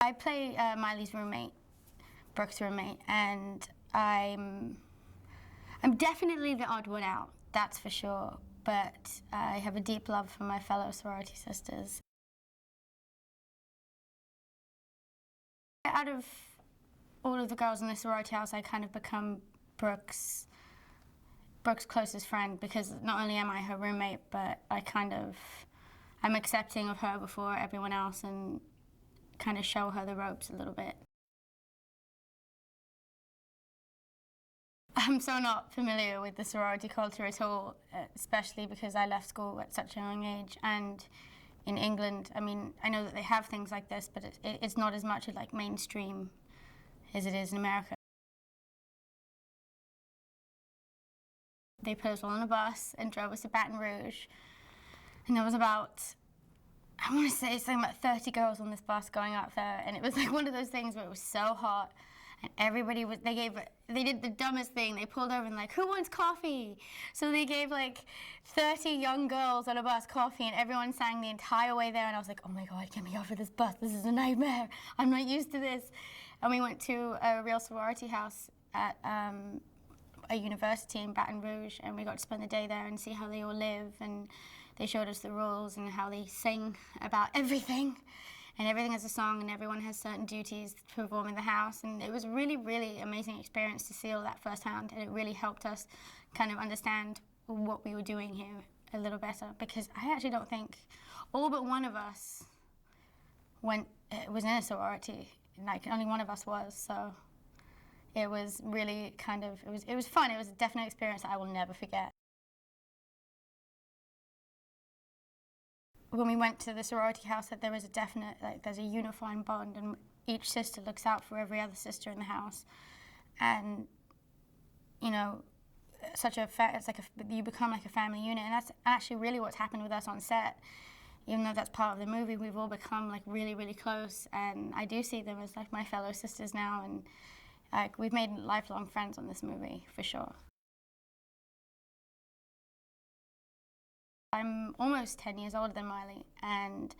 I play Miley's roommate, Brooke's roommate, and I'm definitely the odd one out, that's for sure. But I have a deep love for my fellow sorority sisters. Out of all of the girls in the sorority house, I kind of become Brooke's closest friend, because not only am I her roommate, but I'm accepting of her before everyone else and kind of show her the ropes a little bit. I'm so not familiar with the sorority culture at all, especially because I left school at such a young age. And in England, I mean, I know that they have things like this, but it's not as much like mainstream as it is in America. They put us all on a bus and drove us to Baton Rouge. And there was about, I want to say something about 30 girls on this bus going up there. And it was like one of those things where it was so hot. And everybody was, they did the dumbest thing. They pulled over and like, who wants coffee? So they gave like 30 young girls on a bus coffee, and everyone sang the entire way there. And I was like, oh my God, get me off of this bus. This is a nightmare. I'm not used to this. And we went to a real sorority house at a university in Baton Rouge, and we got to spend the day there and see how they all live. And they showed us the rules and how they sing about everything. And everything has a song, and everyone has certain duties to perform in the house. And it was really, really amazing experience to see all that firsthand. And it really helped us kind of understand what we were doing here a little better. Because I actually don't think all but one of us was in a sorority. Like, only one of us was. So it was really kind of, it was fun. It was a definite experience that I will never forget. When we went to the sorority house, that there was a definite, like, there's a unifying bond, and each sister looks out for every other sister in the house. And, you know, it's like you become like a family unit, and that's actually really what's happened with us on set. Even though that's part of the movie, we've all become like really, really close, and I do see them as like my fellow sisters now, and like we've made lifelong friends on this movie, for sure. I'm almost 10 years older than Miley, and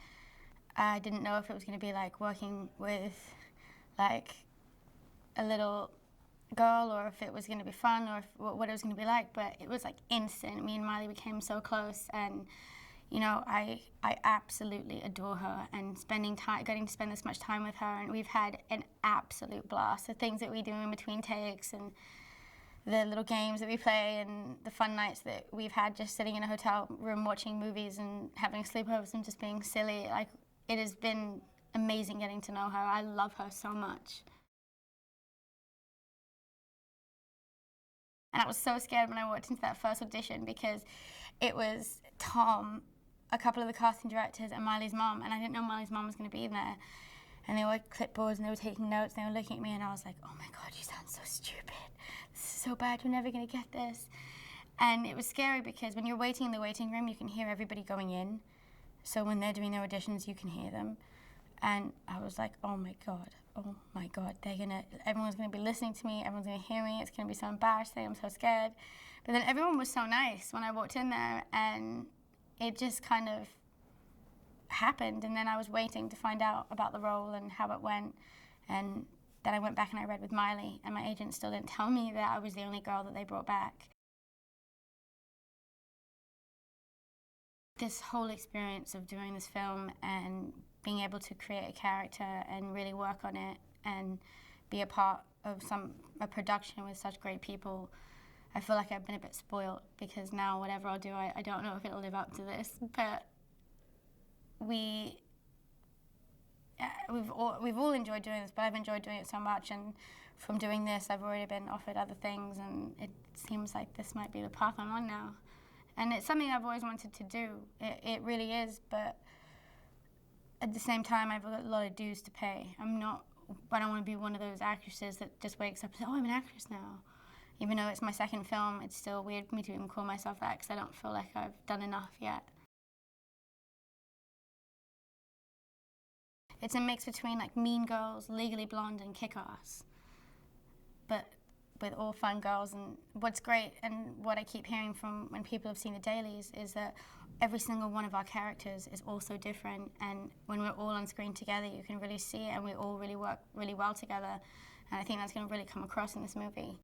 I didn't know if it was going to be like working with like a little girl, or if it was going to be fun, or what it was going to be like, but it was like instant. Me and Miley became so close, and you know, I absolutely adore her, and getting to spend this much time with her, and we've had an absolute blast. The things that we do in between takes, and the little games that we play, and the fun nights that we've had just sitting in a hotel room watching movies and having sleepovers and just being silly. Like, it has been amazing getting to know her. I love her so much. And I was so scared when I walked into that first audition, because it was Tom, a couple of the casting directors, and Miley's mom, and I didn't know Miley's mom was going to be in there. And they were clipboards, and they were taking notes, and they were looking at me, and I was like, oh my God, you sound so stupid. This is so bad, you're never going to get this. And it was scary, because when you're waiting in the waiting room, you can hear everybody going in. So when they're doing their auditions, you can hear them. And I was like, oh my God, everyone's going to be listening to me, everyone's going to hear me, it's going to be so embarrassing, I'm so scared. But then everyone was so nice when I walked in there, and it just kind of happened. And then I was waiting to find out about the role and how it went. And then I went back and I read with Miley, and my agent still didn't tell me that I was the only girl that they brought back. This whole experience of doing this film and being able to create a character and really work on it and be a part of a production with such great people, I feel like I've been a bit spoiled, because now whatever I'll do, I don't know if it'll live up to this. But we've all enjoyed doing this, but I've enjoyed doing it so much, and from doing this I've already been offered other things, and it seems like this might be the path I'm on now. And it's something I've always wanted to do. It really is, but at the same time I've got a lot of dues to pay. I don't want to be one of those actresses that just wakes up and says, oh, I'm an actress now. Even though it's my second film, it's still weird for me to even call myself that, because I don't feel like I've done enough yet. It's a mix between like Mean Girls, Legally Blonde, and Kick-Ass. But with all fun girls. And what's great, and what I keep hearing from when people have seen the dailies, is that every single one of our characters is also different, and when we're all on screen together, you can really see it, and we all really work really well together. And I think that's going to really come across in this movie.